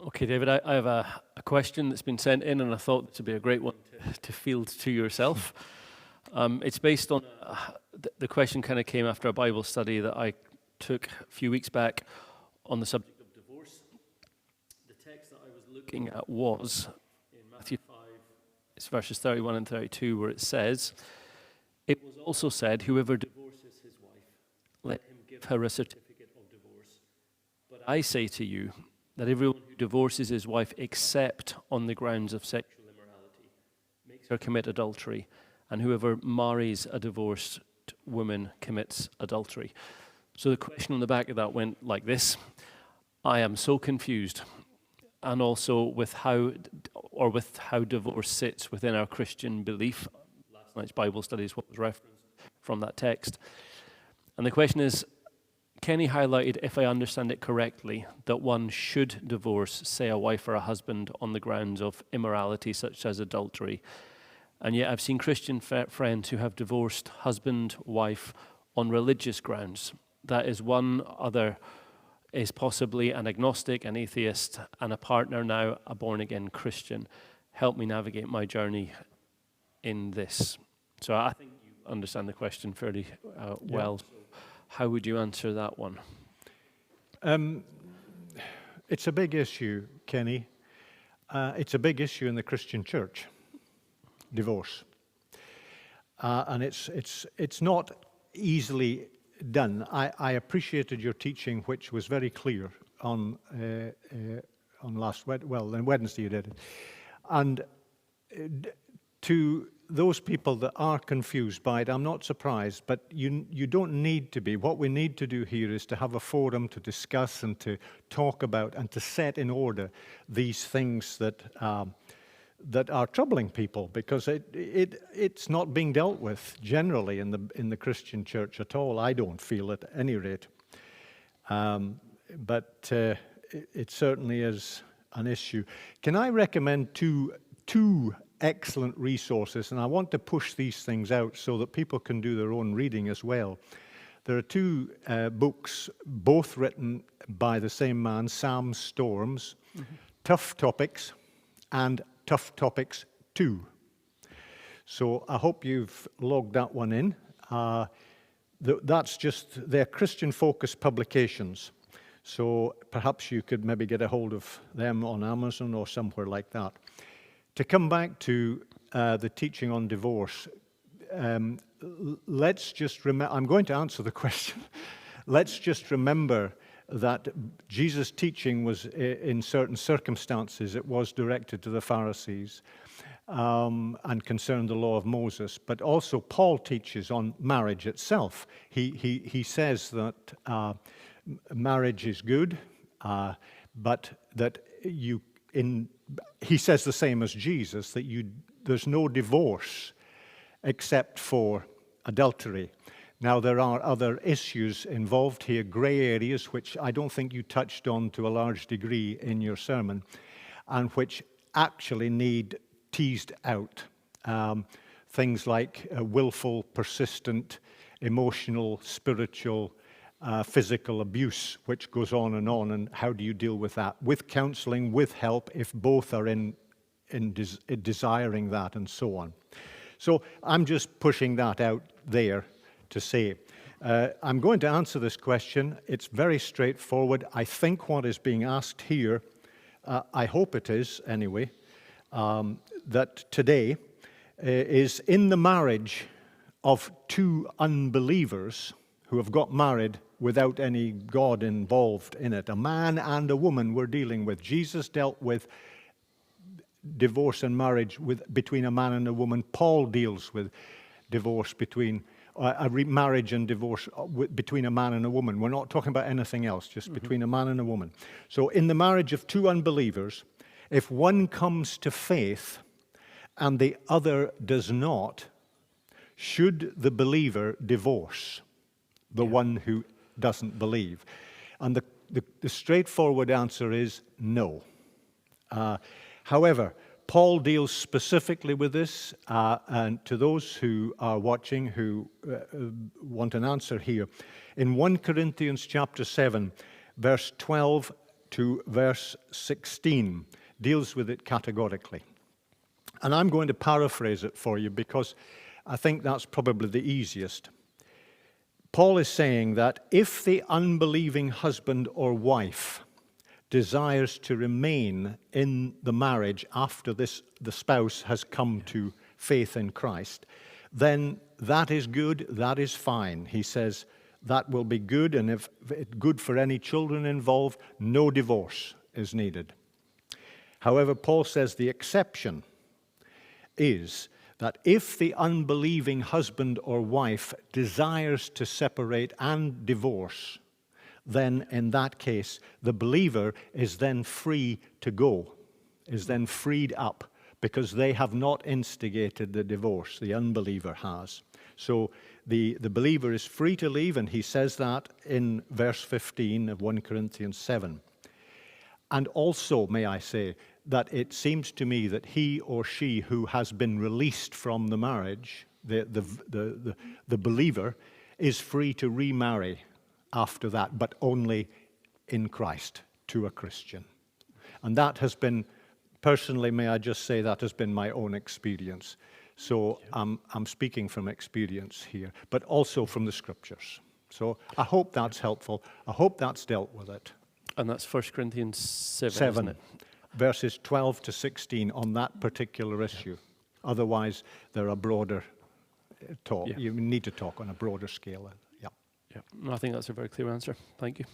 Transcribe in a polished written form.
Okay, David, I have a question that's been sent in, and I thought this would be a great one to field to yourself. It's based on, the question kind of came after a Bible study that I took a few weeks back on the subject of divorce. The text that I was looking at was in Matthew 5, it's verses 31 and 32, where it says, "It was also said, whoever divorces his wife, let him give her a certificate of divorce. But I say to you, that everyone who divorces his wife except on the grounds of sexual immorality makes her commit adultery, and whoever marries a divorced woman commits adultery." So the question on the back of that went like this: I am so confused, and also with how divorce sits within our Christian belief. Last night's Bible study is what was referenced from that text. And the question is, Kenny highlighted, if I understand it correctly, that one should divorce, say, a wife or a husband on the grounds of immorality, such as adultery. And yet I've seen Christian friends who have divorced husband, wife on religious grounds. That is, one other is possibly an agnostic, an atheist, and a partner now a born-again Christian. Help me navigate my journey in this. So I think you understand the question fairly well. Yeah. How would you answer that one? It's a big issue, Kenny. It's a big issue in the Christian church, divorce. And it's not easily done. I appreciated your teaching, which was very clear on Wednesday you did it. And to those people that are confused by it, I'm not surprised, but you don't need to be. What we need to do here is to have a forum to discuss and to talk about and to set in order these things that are troubling people, because it's not being dealt with generally in the Christian church at all. I don't feel at any rate, but it certainly is an issue. Can I recommend two excellent resources, and I want to push these things out so that people can do their own reading as well. There are two books, both written by the same man, Sam Storms, Tough Topics and Tough Topics 2. So I hope you've logged that one in. That's just, they're Christian-focused publications. So perhaps you could maybe get a hold of them on Amazon or somewhere like that. To come back to the teaching on divorce, let's just remember, I'm going to answer the question. Let's just remember that Jesus' teaching was, in certain circumstances, it was directed to the Pharisees and concerned the law of Moses. But also Paul teaches on marriage itself. He says that marriage is good, but that he says the same as Jesus, that there's no divorce except for adultery. Now, there are other issues involved here, gray areas, which I don't think you touched on to a large degree in your sermon, and which actually need teased out. Things like willful, persistent, emotional, spiritual, physical abuse, which goes on, and how do you deal with that? With counseling, with help, if both are in desiring that, and so on. So I'm just pushing that out there to say, I'm going to answer this question. It's very straightforward. I think what is being asked here, I hope it is anyway, that today is in the marriage of two unbelievers who have got married without any God involved in it. A man and a woman we're dealing with. Jesus dealt with divorce and marriage between a man and a woman. Paul deals with divorce between marriage and divorce between a man and a woman. We're not talking about anything else, just between a man and a woman. So in the marriage of two unbelievers, if one comes to faith and the other does not, should the believer divorce the one who doesn't believe? And the straightforward answer is no. However, Paul deals specifically with this, and to those who are watching who want an answer here, in 1 Corinthians chapter 7, verse 12 to verse 16, deals with it categorically. And I'm going to paraphrase it for you because I think that's probably the easiest. Paul is saying that if the unbelieving husband or wife desires to remain in the marriage after the spouse has come to faith in Christ, then that is good, that is fine. He says that will be good, and if it's good for any children involved, no divorce is needed. However, Paul says the exception is that if the unbelieving husband or wife desires to separate and divorce, then in that case, the believer is then free to go, is then freed up, because they have not instigated the divorce, the unbeliever has. So the believer is free to leave, and he says that in verse 15 of 1 Corinthians 7. And also, may I say, that it seems to me that he or she who has been released from the marriage, the believer, is free to remarry after that, but only in Christ to a Christian. And that has been, personally, may I just say, that has been my own experience. So I'm speaking from experience here, but also from the Scriptures. So I hope that's helpful. I hope that's dealt with it. And that's 1 Corinthians 7, isn't it? Verses 12 to 16 on that particular issue. Otherwise, there are broader talk. Yeah. You need to talk on a broader scale. Yeah. Yeah, I think that's a very clear answer. Thank you.